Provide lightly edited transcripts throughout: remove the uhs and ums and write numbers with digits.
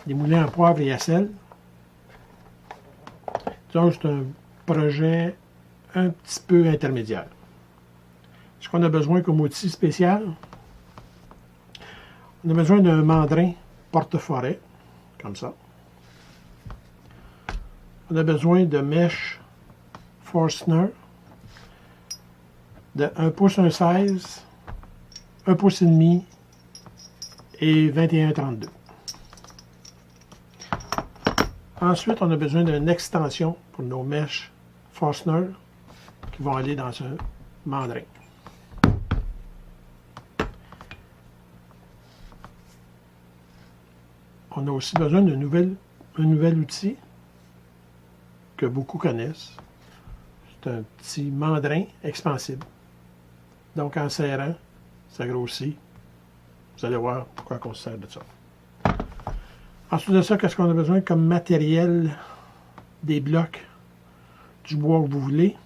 des moulins à poivre et à sel. Donc, c'est un projet un petit peu intermédiaire. Ce qu'on a besoin comme outil spécial, on a besoin d'un mandrin porte-forêt, comme ça. On a besoin de mèche Forstner de 1 pouce 1,16, 1 pouce et demi et 21,32. Ensuite, on a besoin d'une extension pour nos mèches Forstner qui vont aller dans un mandrin. On a aussi besoin d'un nouvel outil que beaucoup connaissent. C'est un petit mandrin expansible. Donc, en serrant, ça grossit. Vous allez voir pourquoi on se sert de ça. Ensuite de ça, qu'est-ce qu'on a besoin comme matériel? Des blocs du bois que vous voulez,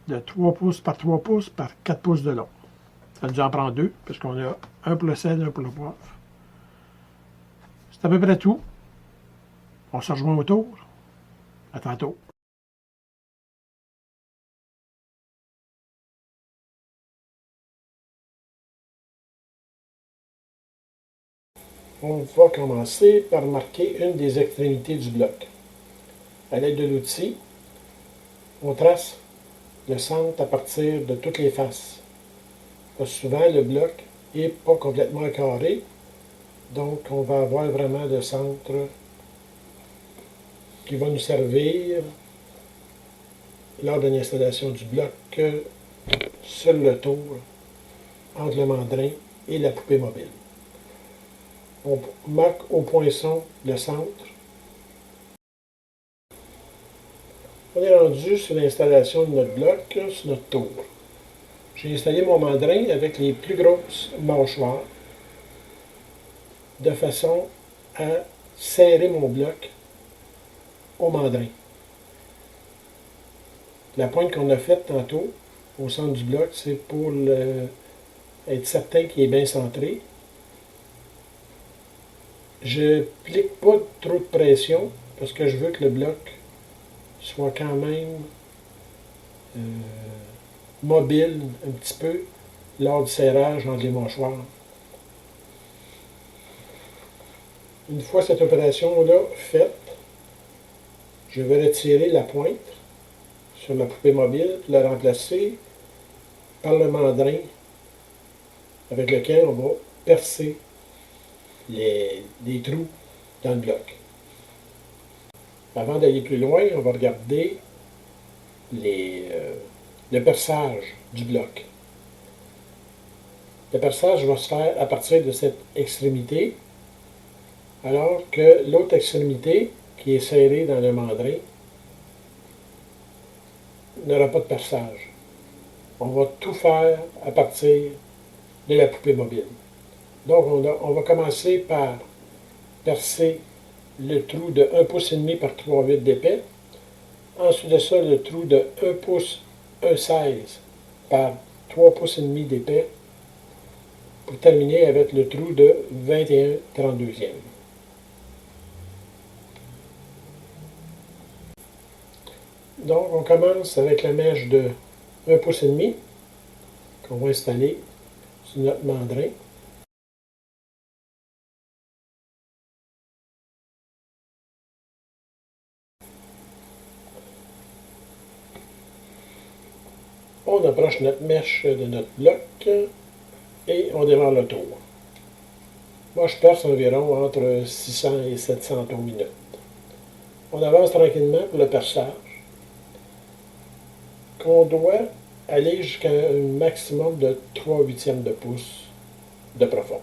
de 3 pouces par 3 pouces par 4 pouces de long. Ça nous en prend 2, parce qu'on a un pour le sel et un pour le poivre. C'est à peu près tout. On se rejoint autour. À tantôt. On va commencer par marquer une des extrémités du bloc. À l'aide de l'outil, on trace le centre à partir de toutes les faces. Parce que souvent, le bloc n'est pas complètement carré, donc on va avoir vraiment le centre qui va nous servir lors de l'installation du bloc sur le tour entre le mandrin et la poupée mobile. On marque au poinçon le centre. On est rendu sur l'installation de notre bloc, sur notre tour. J'ai installé mon mandrin avec les plus grosses mâchoires de façon à serrer mon bloc au mandrin. La pointe qu'on a faite tantôt au centre du bloc, c'est pour être certain qu'il est bien centré. Je n'applique pas trop de pression parce que je veux que le bloc soit quand même mobile un petit peu lors du serrage entre les mâchoires. Une fois cette opération-là faite, je vais retirer la pointe sur ma poupée mobile pour la remplacer par le mandrin avec lequel on va percer les trous dans le bloc. Avant d'aller plus loin, on va regarder le perçage du bloc. Le perçage va se faire à partir de cette extrémité, alors que l'autre extrémité, qui est serrée dans le mandrin, n'aura pas de perçage. On va tout faire à partir de la poupée mobile. Donc, on va commencer par percer le trou de 1 pouce et demi par 3/8 d'épais. Ensuite de ça, le trou de 1 pouce 1,16 par 3 pouces et demi d'épais pour terminer avec le trou de 21/32e. Donc, on commence avec la mèche de 1 pouce et demi qu'on va installer sur notre mandrin. On approche notre mèche de notre bloc et on démarre le tour. Moi, je perce environ entre 600 et 700 tours minutes. On avance tranquillement pour le perçage, qu'on doit aller jusqu'à un maximum de 3/8 de pouce de profond.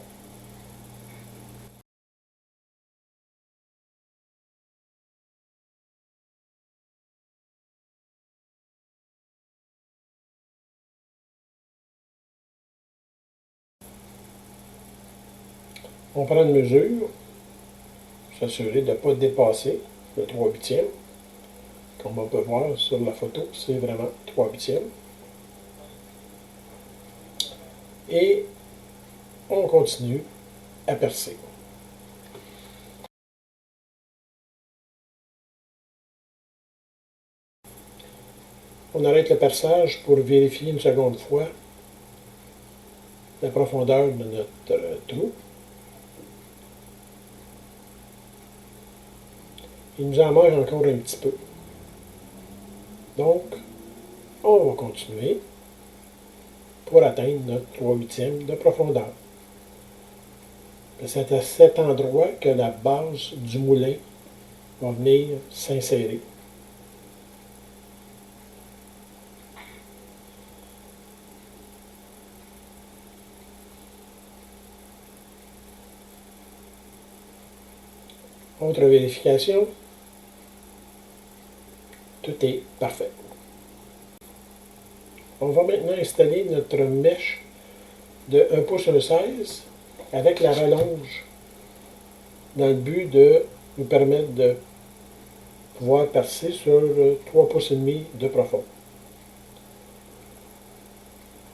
On prend une mesure, s'assurer de ne pas dépasser le 3/8. Comme on peut voir sur la photo, c'est vraiment 3/8. Et on continue à percer. On arrête le perçage pour vérifier une seconde fois la profondeur de notre trou. Il nous en manque encore un petit peu. Donc, on va continuer pour atteindre notre 3/8 de profondeur. C'est à cet endroit que la base du moulin va venir s'insérer. Autre vérification, tout est parfait. On va maintenant installer notre mèche de 1 pouce 1/16 avec la rallonge dans le but de nous permettre de pouvoir percer sur 3 pouces et demi de profond.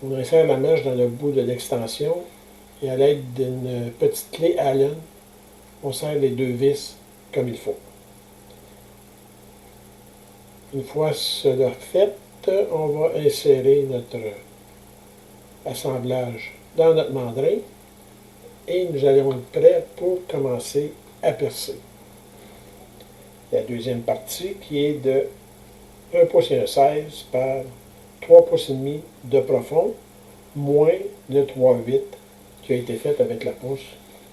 On insère la mèche dans le bout de l'extension et à l'aide d'une petite clé Allen, on serre les deux vis comme il faut. Une fois cela fait, on va insérer notre assemblage dans notre mandrin et nous allons être prêts pour commencer à percer. La deuxième partie qui est de 1 pouce et 1/16 par 3 pouces et demi de profond, moins le 3/8 qui a été fait avec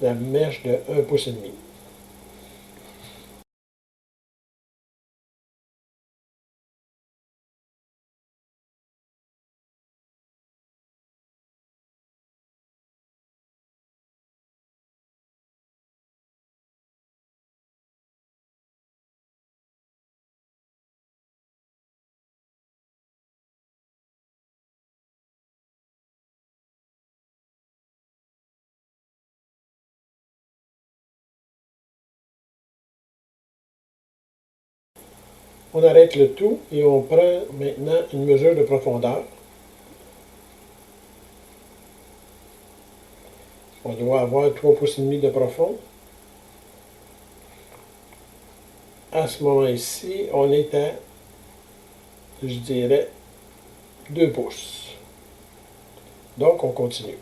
la mèche de 1 pouce et demi. On arrête le tout et on prend maintenant une mesure de profondeur. On doit avoir 3 pouces et demi de profond. À ce moment-ci, on est à, je dirais, 2 pouces. Donc, on continue.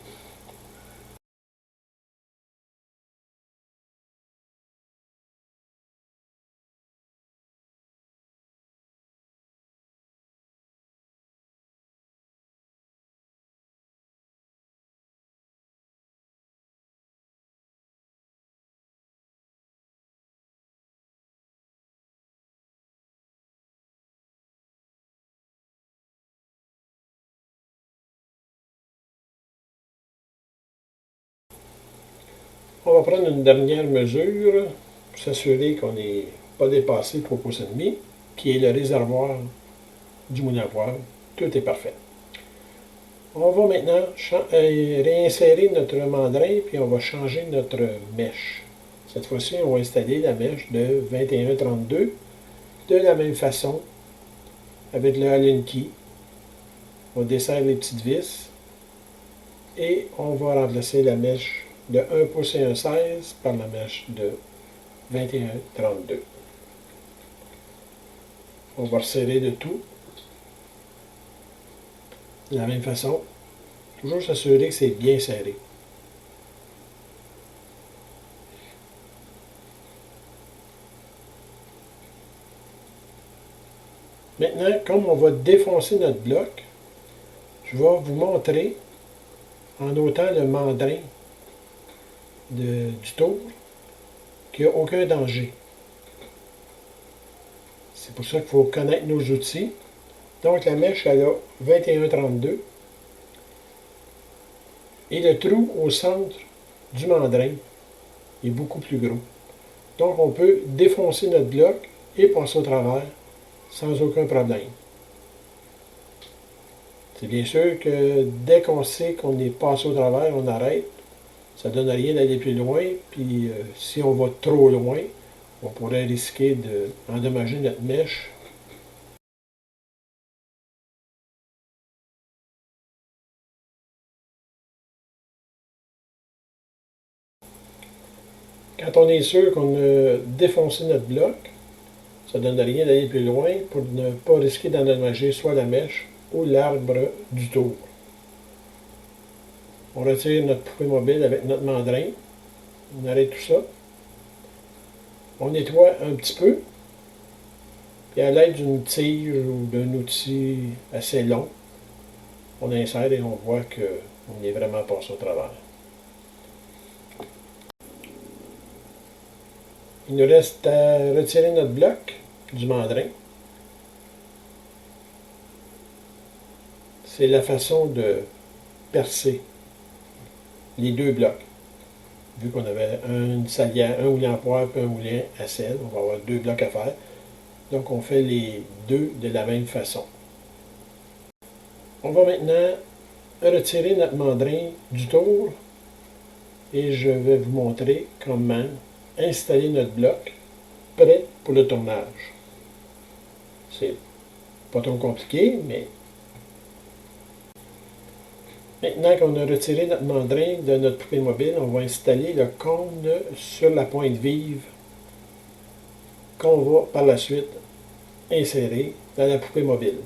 On va prendre une dernière mesure pour s'assurer qu'on n'est pas dépassé 3 pouces et demi, qui est le réservoir du moulin à poivre. Tout est parfait. On va maintenant réinsérer notre mandrin, puis on va changer notre mèche. Cette fois-ci, on va installer la mèche de 21-32 de la même façon avec le Allen key. On desserre les petites vis et on va remplacer la mèche de 1 pouce et 1/16 par la mèche de 21-32. On va resserrer le tout de la même façon. Toujours s'assurer que c'est bien serré. Maintenant, comme on va défoncer notre bloc, je vais vous montrer, en ôtant le mandrin du tour, qu'il n'y a aucun danger. C'est pour ça qu'il faut connaître nos outils. Donc la mèche, elle a 21-32. Et le trou au centre du mandrin est beaucoup plus gros. Donc on peut défoncer notre bloc et passer au travers sans aucun problème. C'est bien sûr que dès qu'on sait qu'on est passé au travers, on arrête. Ça ne donne rien d'aller plus loin. Puis si on va trop loin, on pourrait risquer d'endommager notre mèche. Quand on est sûr qu'on a défoncé notre bloc, Ça ne donne rien d'aller plus loin pour ne pas risquer d'endommager soit la mèche ou l'arbre du tour. On retire notre poupée mobile avec notre mandrin. On arrête tout ça. On nettoie un petit peu. Puis à l'aide d'une tige ou d'un outil assez long, on insère et on voit qu'on est vraiment passé au travers. Il nous reste à retirer notre bloc du mandrin. C'est la façon de percer les deux blocs. Vu qu'on avait un salière, un moulin à poivre et un moulin à sel, on va avoir deux blocs à faire. Donc on fait les deux de la même façon. On va maintenant retirer notre mandrin du tour et je vais vous montrer comment installer notre bloc prêt pour le tournage. C'est pas trop compliqué, mais maintenant qu'on a retiré notre mandrin de notre poupée mobile, on va installer le cône sur la pointe vive qu'on va par la suite insérer dans la poupée mobile.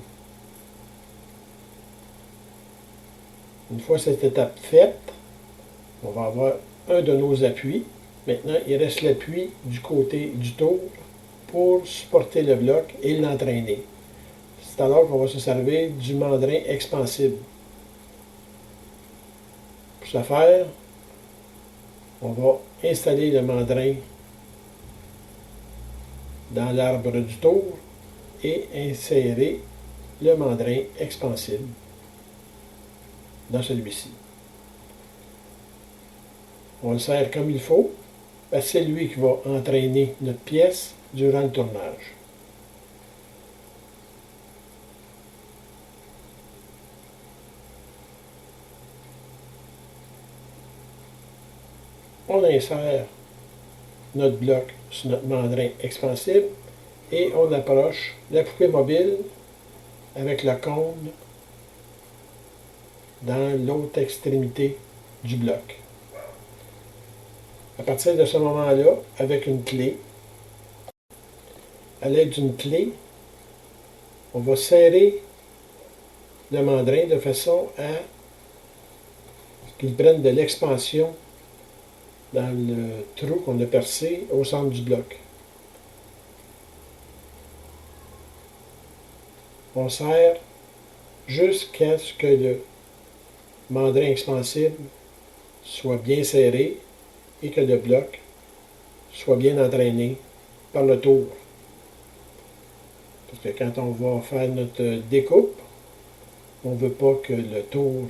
Une fois cette étape faite, on va avoir un de nos appuis. Maintenant, il reste l'appui du côté du tour pour supporter le bloc et l'entraîner. C'est alors qu'on va se servir du mandrin expansible. Pour ce faire, on va installer le mandrin dans l'arbre du tour et insérer le mandrin expansible dans celui-ci. On le serre comme il faut, parce que c'est lui qui va entraîner notre pièce durant le tournage. On insère notre bloc sur notre mandrin expansible et on approche la poupée mobile avec le cône dans l'autre extrémité du bloc. À partir de ce moment-là, avec une clé, à l'aide d'une clé, on va serrer le mandrin de façon à ce qu'il prenne de l'expansion dans le trou qu'on a percé au centre du bloc. On serre jusqu'à ce que le mandrin expansible soit bien serré et que le bloc soit bien entraîné par le tour. Parce que quand on va faire notre découpe, on ne veut pas que le tour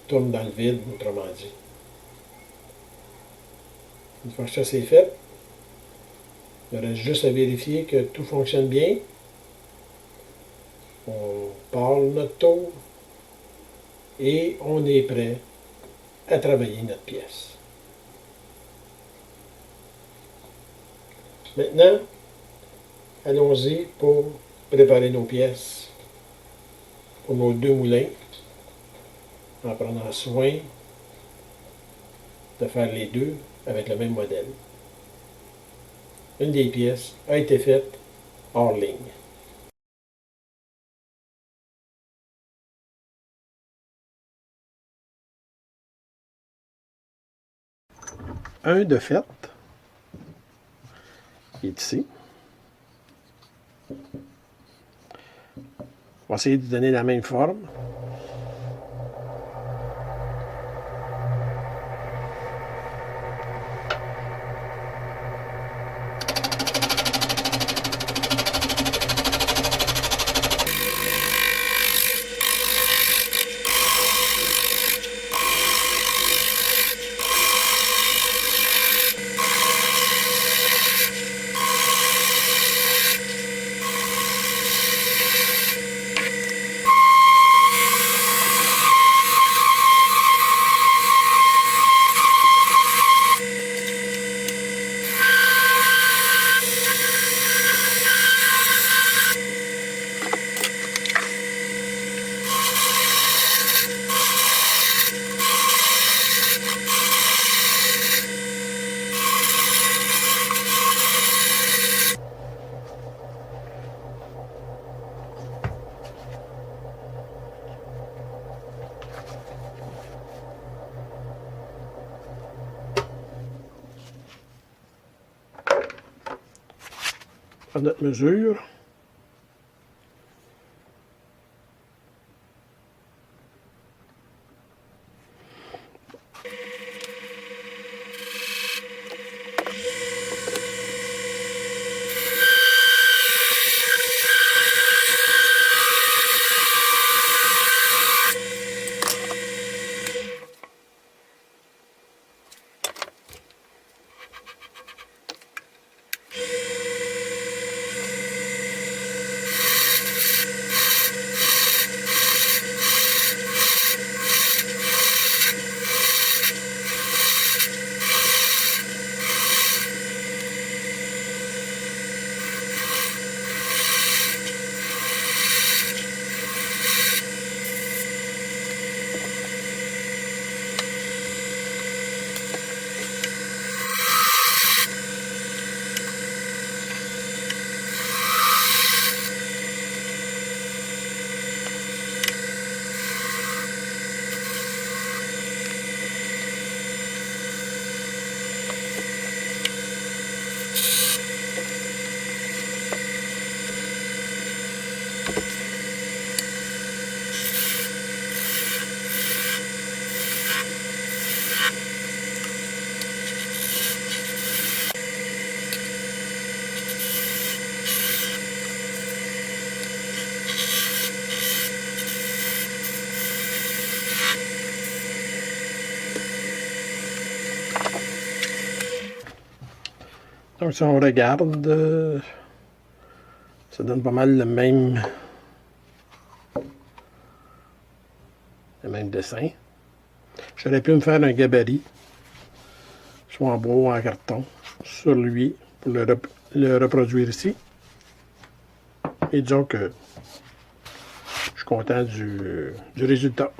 tourne dans le vide, autrement dit. Une fois que ça c'est fait, il reste juste à vérifier que tout fonctionne bien. On parle notre tour et on est prêt à travailler notre pièce. Maintenant, allons-y pour préparer nos pièces pour nos deux moulins en prenant soin de faire les deux avec le même modèle. Une des pièces a été faite hors ligne. Un de fait est ici. On va essayer de donner la même forme. à notre mesure. Donc, si on regarde, ça donne pas mal le même dessin. J'aurais pu me faire un gabarit, soit en bois ou en carton, sur lui, pour le reproduire ici. Et disons que je suis content du résultat.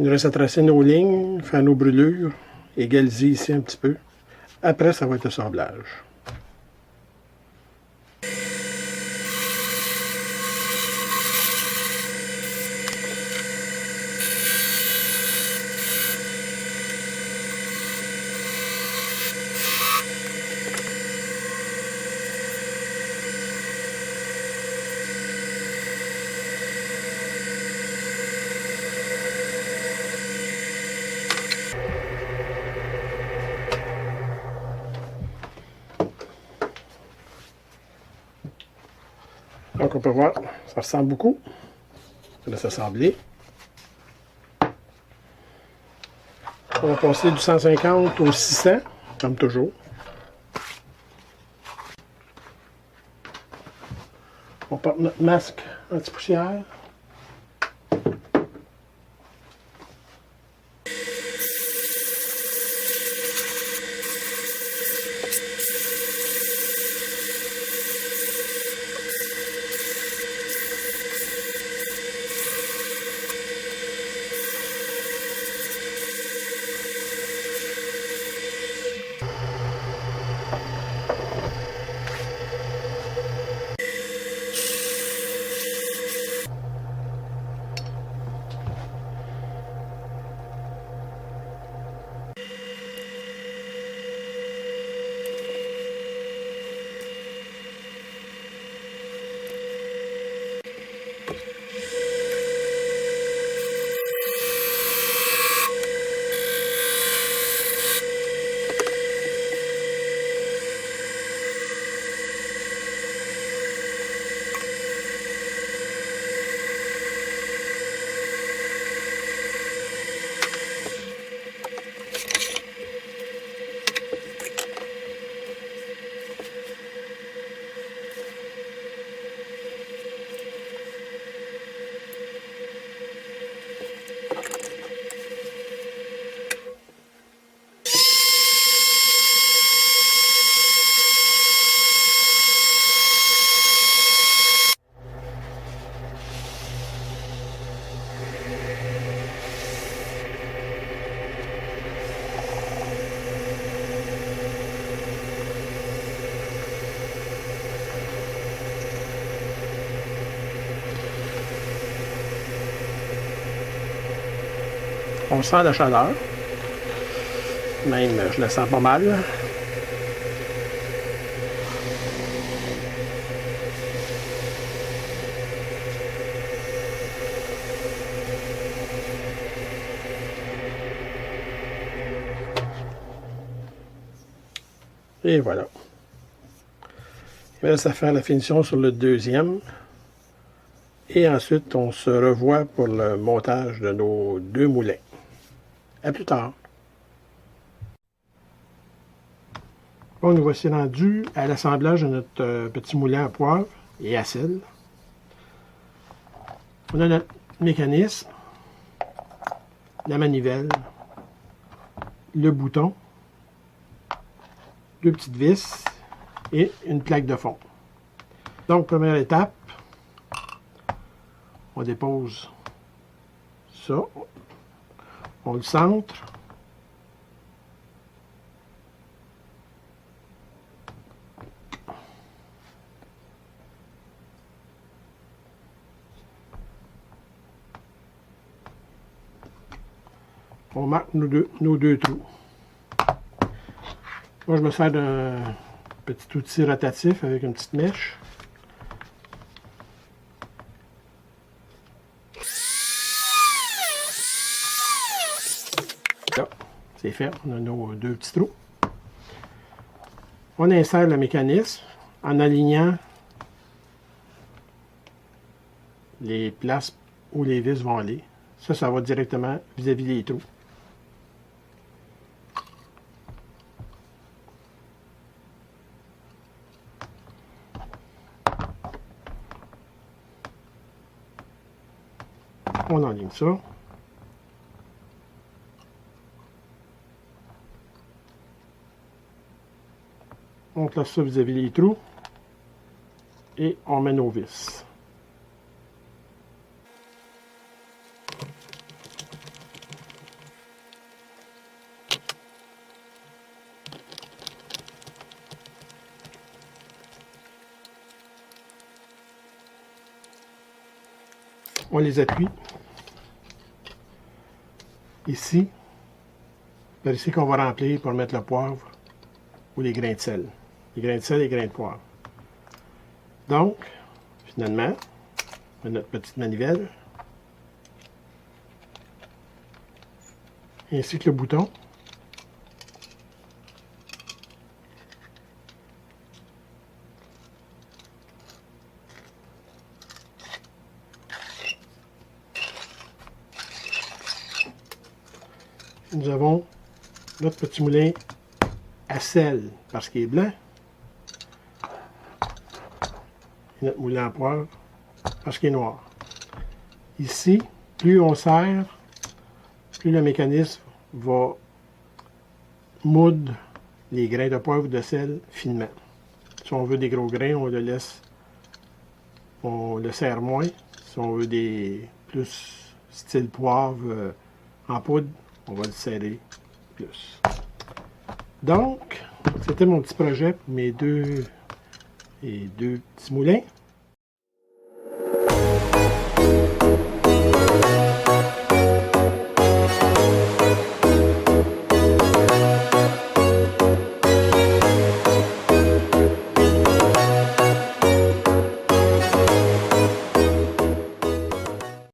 Il nous reste à tracer nos lignes, faire nos brûlures, égaliser ici un petit peu. Après, ça va être le sablage. Donc on peut voir, ça ressemble beaucoup. Ça laisse assembler. On va passer du 150 au 600, comme toujours. On porte notre masque anti-poussière. On sent la chaleur. Même, je la sens pas mal. Et voilà. Il reste à faire la finition sur le deuxième. Et ensuite, on se revoit pour le montage de nos deux moulins. À plus tard. Bon, nous voici rendus à l'assemblage de notre petit moulin à poivre et à sel. On a notre mécanisme, la manivelle, le bouton, deux petites vis et une plaque de fond. Donc, première étape, on dépose ça, on le centre, on marque nos deux trous. Moi, je me sers d'un petit outil rotatif avec une petite mèche. Là, c'est fait, on a nos deux petits trous. On insère le mécanisme en alignant les places où les vis vont aller. Ça va directement vis-à-vis des trous. On enligne ça. On place ça vis-à-vis des trous. Et on met nos vis. On les appuie. Ici. C'est ici qu'on va remplir pour mettre le poivre ou les grains de sel. Les grains de sel et les grains de poivre. Donc, finalement, on a notre petite manivelle. Ainsi que le bouton. Nous avons notre petit moulin à sel parce qu'il est blanc. Et notre moulin à poivre parce qu'il est noir. Ici, plus on serre, plus le mécanisme va moudre les grains de poivre ou de sel finement. Si on veut des gros grains, on le serre moins. Si on veut des plus style poivre en poudre, on va le serrer plus. Donc, c'était mon petit projet pour mes deux petits moulins.